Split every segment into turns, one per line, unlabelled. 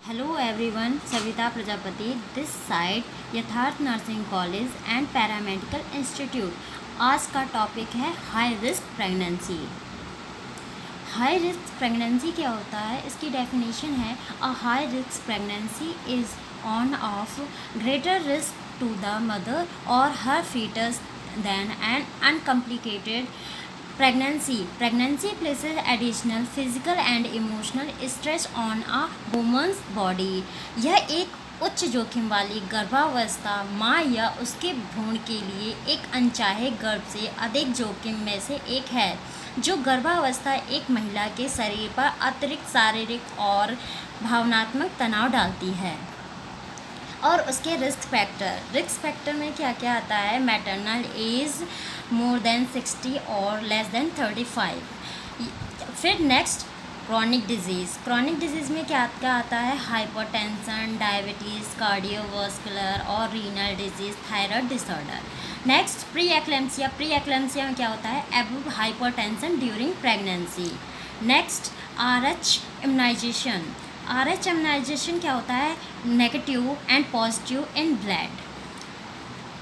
Hello everyone, Savita Prajapati, this side यथार्थ nursing college and paramedical institute. आज का topic है high risk pregnancy. High risk pregnancy क्या होता है, इसकी डेफिनेशन है a high risk pregnancy is one of greater risk to the mother और her foetus than an uncomplicated pregnancy. Pregnancy places additional physical and emotional stress on a woman's body. यह एक उच्च जोखिम वाली गर्भावस्था माँ या उसके भ्रूण के लिए एक अनचाहे गर्भ से अधिक जोखिम में से एक है, जो गर्भावस्था एक महिला के शरीर पर अतिरिक्त शारीरिक और भावनात्मक तनाव डालती है। और उसके रिस्क फैक्टर में क्या क्या आता है, मैटरनल एज मोर देन 60 और लेस देन 35। फिर नेक्स्ट क्रॉनिक डिजीज़ में क्या क्या आता है, हाइपरटेंशन, डायबिटीज़, कार्डियोवास्कुलर और renal diseases, thyroid disorder. Next pre eclampsia में क्या होता है, above hypertension during pregnancy. Next RH immunization क्या होता है, negative and positive in blood.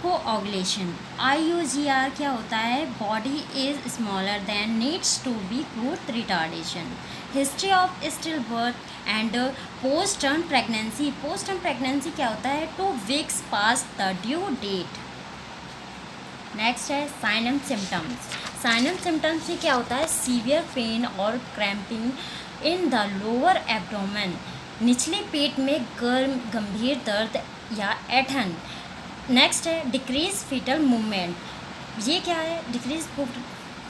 Coagulation. IUGR क्या होता है, body is smaller than needs to be growth retardation. History of still birth and post term pregnancy क्या होता है, 2 weeks past the due date. Next है साइन एंड सिम्टम्स में क्या होता है, सीवियर पेन और cramping in the lower abdomen, निचले पेट में गंभीर दर्द या ऐंठन। नेक्स्ट है डिक्रीज फीटल मूवमेंट। ये क्या है, डिक्रीज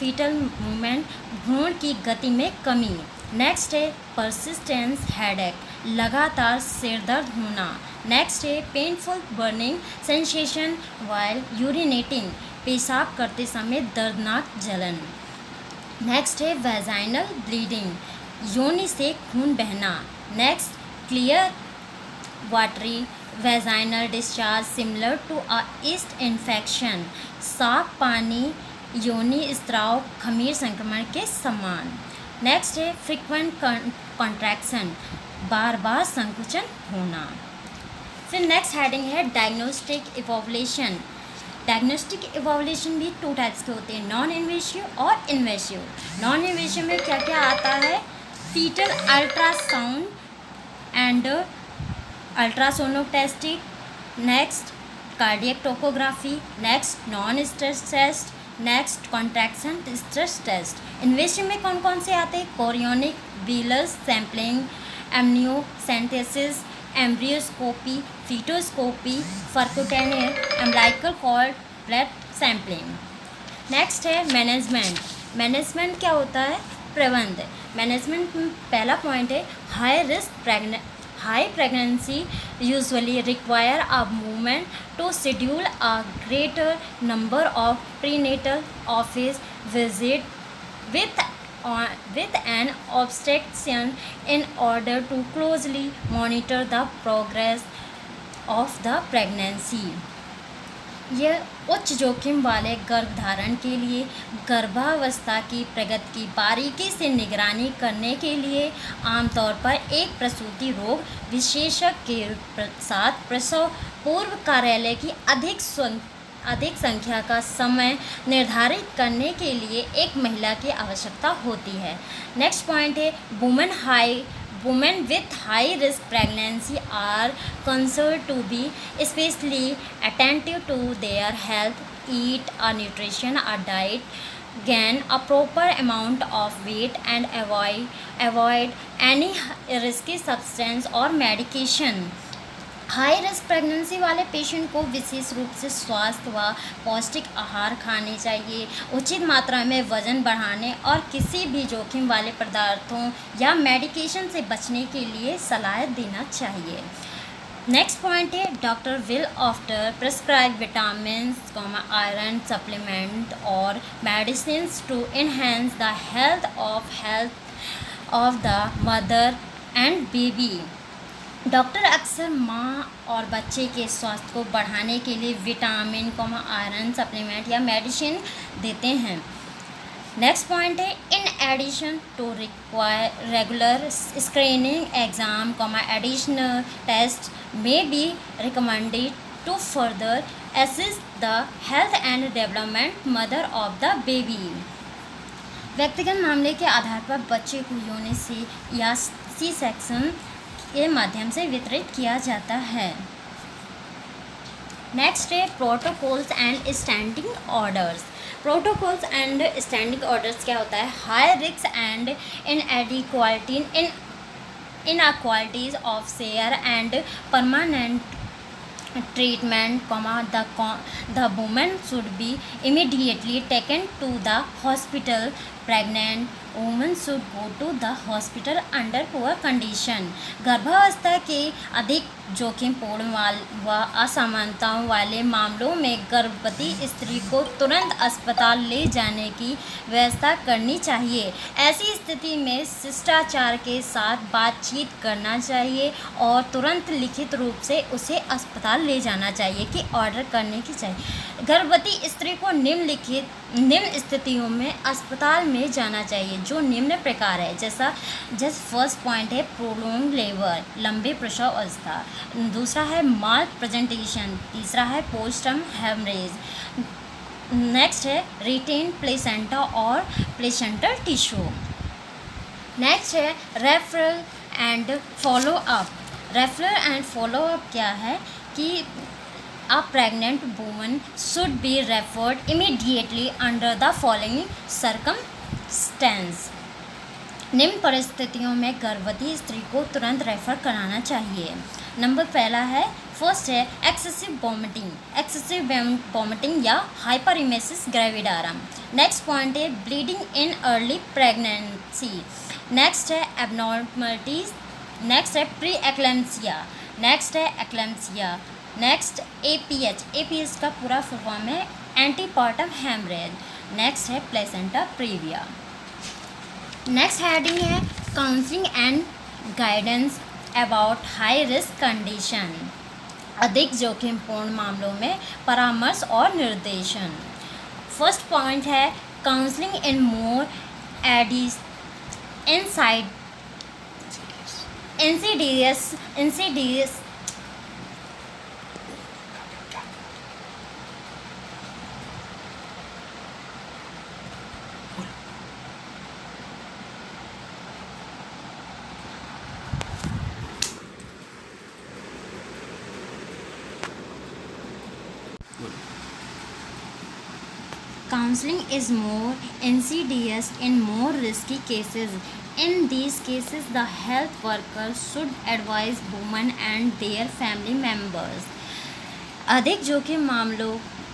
फीटल मूवमेंट, भ्रूण की गति में कमी। नेक्स्ट है परसिस्टेंस हेडेक, लगातार सिर दर्द होना। नेक्स्ट है painful burning sensation while urinating, पेशाब करते समय दर्दनाक जलन। नेक्स्ट है वेजाइनल ब्लीडिंग, योनि से खून बहना। Next clear watery vaginal discharge similar to a yeast infection, साफ पानी योनि स्त्राव खमीर संक्रमण के समान। नेक्स्ट है फ्रीक्वेंट कॉन्ट्रैक्शन, बार बार संकुचन होना। फिर नेक्स्ट हेडिंग है डायग्नोस्टिक इवोल्यूशन भी 2 टाइप्स के होते हैं, नॉन इन्वेसिव और इन्वेसिव। नॉन इन्वेसिव में क्या क्या आता है, fetal ultrasound and ultrasonoplastic. Next cardiac topography. Next non stress test. Next contraction stress test. Invasive में कौन कौन से आते हैं, chorionic villus sampling, amniocentesis, embryoscopy, fetoscopy, percutaneous umbilical cord blood sampling. Next है मैनेजमेंट क्या होता है, प्रबंध। मैनेजमेंट में पहला पॉइंट है high pregnancy usually require a movement to schedule a greater number of prenatal office visit with an obstetrician in order to closely monitor the progress of the pregnancy. यह उच्च जोखिम वाले गर्भधारण के लिए गर्भावस्था की प्रगति की बारीकी से निगरानी करने के लिए आमतौर पर एक प्रसूति रोग विशेषज्ञ के साथ प्रसव पूर्व कार्यालय की अधिक संख्या का समय निर्धारित करने के लिए एक महिला की आवश्यकता होती है। नेक्स्ट पॉइंट है women with high risk pregnancy are considered to be especially attentive to their health, eat a nutrition a diet, gain a proper amount of weight and avoid any risky substance or medication. High risk pregnancy वाले patient को विशेष रूप से स्वास्थ्य व पौष्टिक आहार खाने चाहिए, उचित मात्रा में वजन बढ़ाने और किसी भी जोखिम वाले पदार्थों या मेडिकेशन से बचने के लिए सलाह देना चाहिए। नेक्स्ट पॉइंट है doctor will after prescribe vitamins, iron supplement और medicine to enhance the health of the mother and baby. Doctor अक्सर माँ और बच्चे के स्वास्थ्य को बढ़ाने के लिए विटामिन, आयरन सप्लीमेंट या मेडिसिन देते हैं। नेक्स्ट पॉइंट है in addition to require regular screening exam additional test may be recommended to further assist the health and development mother of the baby. व्यक्तिगत मामले के आधार पर बच्चे को योनि से या सी सेक्शन के माध्यम से वितरित किया जाता है। नेक्स्ट है protocols and standing orders. Protocols and standing orders क्या होता है? High risk and inadequality inequalities of share and permanent treatment, the woman should be immediately taken to the hospital. Pregnant women should go to the hospital under poor condition. गर्भावस्था के अधिक जोखिमपूर्ण व असमानताओं वाले मामलों में गर्भवती स्त्री को तुरंत अस्पताल ले जाने की व्यवस्था करनी चाहिए। ऐसी स्थिति में शिष्टाचार के साथ बातचीत करना चाहिए और तुरंत लिखित रूप से उसे अस्पताल ले जाना चाहिए कि ऑर्डर करने की चाहिए। गर्भवती स्त्री को निम्न स्थितियों में अस्पताल में जाना चाहिए जो निम्न प्रकार है। जैसे फर्स्ट पॉइंट है प्रोलॉन्ग लेबर, लंबे प्रसव अवस्था। दूसरा है माल प्रेजेंटेशन। तीसरा है पोस्टर्म हेमरेज। नेक्स्ट है रिटेन प्लेसेंटा और प्लेसेंटल टिश्यू। नेक्स्ट है referral and follow up. Referral and follow up क्या है कि a pregnant woman should be referred immediately under the following circumstance। निम्न परिस्थितियों में गर्भवती स्त्री को तुरंत रेफर कराना चाहिए। नंबर पहला है फर्स्ट है एक्सेसिव वॉमिटिंग या हाइपरिमेसिस ग्रेविडारम। नेक्स्ट पॉइंट है bleeding in early pregnancy. Next है एबनॉर्मलिटीज। नेक्स्ट है प्री एक्लेम्सिया। नेक्स्ट है एक्लेम्सिया। नेक्स्ट एपीएच का पूरा फुल फॉर्म है एंटीपार्टम हेमरेज। नेक्स्ट है प्लेसेंटा प्रीविया। नेक्स्ट हेडिंग है counselling and guidance about high risk condition. अधिक जोखिमपूर्ण मामलों में परामर्श और निर्देशन। फर्स्ट पॉइंट है counselling in more Insidious Counseling is more insidious in more risky cases. In these cases, the health worker should advise women and their family members.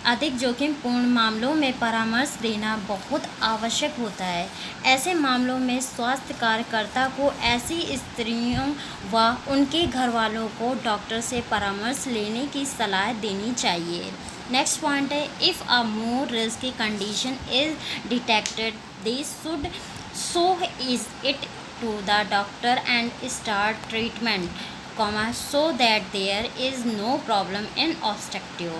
अधिक जोखिमपूर्ण मामलों में परामर्श देना बहुत आवश्यक होता है। ऐसे मामलों में स्वास्थ्य कार्यकर्ता को ऐसी स्त्रियों व उनके घरवालों को डॉक्टर से परामर्श लेने की सलाह देनी चाहिए। नेक्स्ट पॉइंट है if a more risky condition is detected they should show is it to the doctor and start treatment so that there is no problem in obstructive.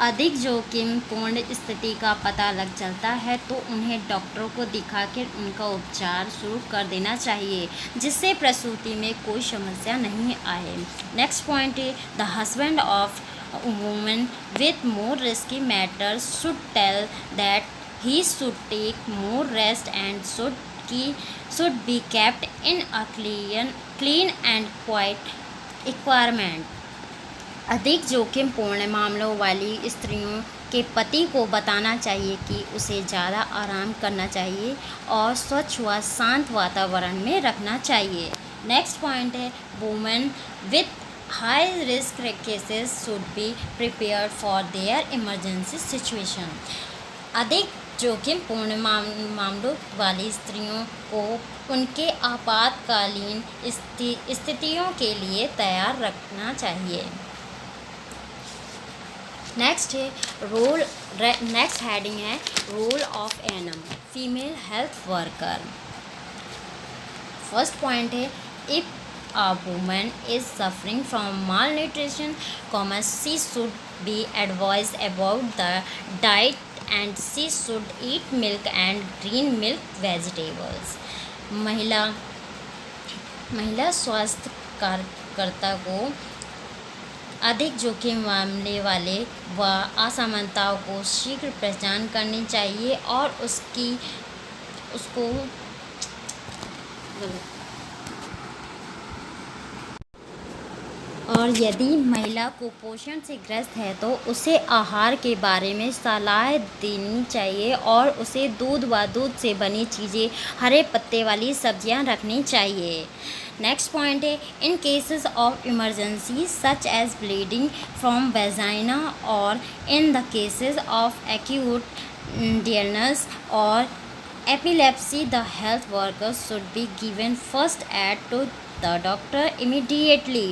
अधिक जोखिमपूर्ण स्थिति का पता लग चलता है तो उन्हें डॉक्टरों को दिखाकर उनका उपचार शुरू कर देना चाहिए जिससे प्रसूति में कोई समस्या नहीं आए। नेक्स्ट पॉइंट है the husband of woman with more risky matters should tell that he should take more rest and should be kept in a clean and quiet environment। अधिक जोखिमपूर्ण मामलों वाली स्त्रियों के पति को बताना चाहिए कि उसे ज़्यादा आराम करना चाहिए और स्वच्छ व शांत वातावरण में रखना चाहिए। नेक्स्ट पॉइंट है women with high risk cases should be prepared for their emergency situation। अधिक जोखिमपूर्ण मामलों वाली स्त्रियों को उनके आपातकालीन स्थितियों के लिए तैयार रखना चाहिए। नेक्स्ट हेडिंग है role of ANM female health worker. First point है if a woman is suffering from malnutrition, she should be advised about the diet and she should eat milk and green milk vegetables. महिला महिला स्वास्थ्य कार्यकर्ता को अधिक जोखिम मामले वाले व असमानताओं को शीघ्र पहचान करनी चाहिए और उसको और यदि महिला कुपोषण से ग्रस्त है तो उसे आहार के बारे में सलाह देनी चाहिए और उसे दूध व दूध से बनी चीज़ें, हरे पत्ते वाली सब्जियां रखनी चाहिए। नेक्स्ट पॉइंट है, in cases of emergency such as bleeding from vagina और in the cases of acute dearness और epilepsy, the health workers should be given first aid to the doctor immediately.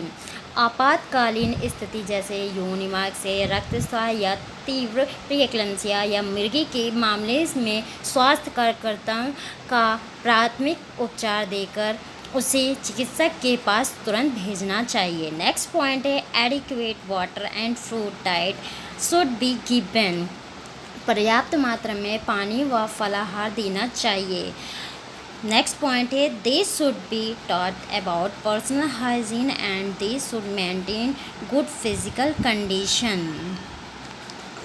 आपातकालीन स्थिति जैसे योनि मार्ग से रक्तस्राव या तीव्र प्रीएक्लेम्सिया या मिर्गी के मामले में स्वास्थ्य कार्यकर्ताओं का प्राथमिक उपचार देकर उसे चिकित्सक के पास तुरंत भेजना चाहिए। नेक्स्ट पॉइंट है, adequate water and fruit diet should be given. पर्याप्त मात्रा में पानी व फलाहार देना चाहिए। नेक्स्ट पॉइंट है, they should be taught about personal hygiene and they should maintain good physical condition.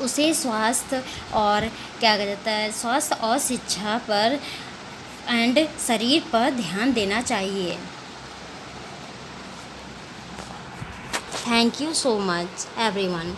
उसे स्वास्थ्य और स्वास्थ्य और शिक्षा पर एंड शरीर पर ध्यान देना चाहिए। Thank you so much everyone.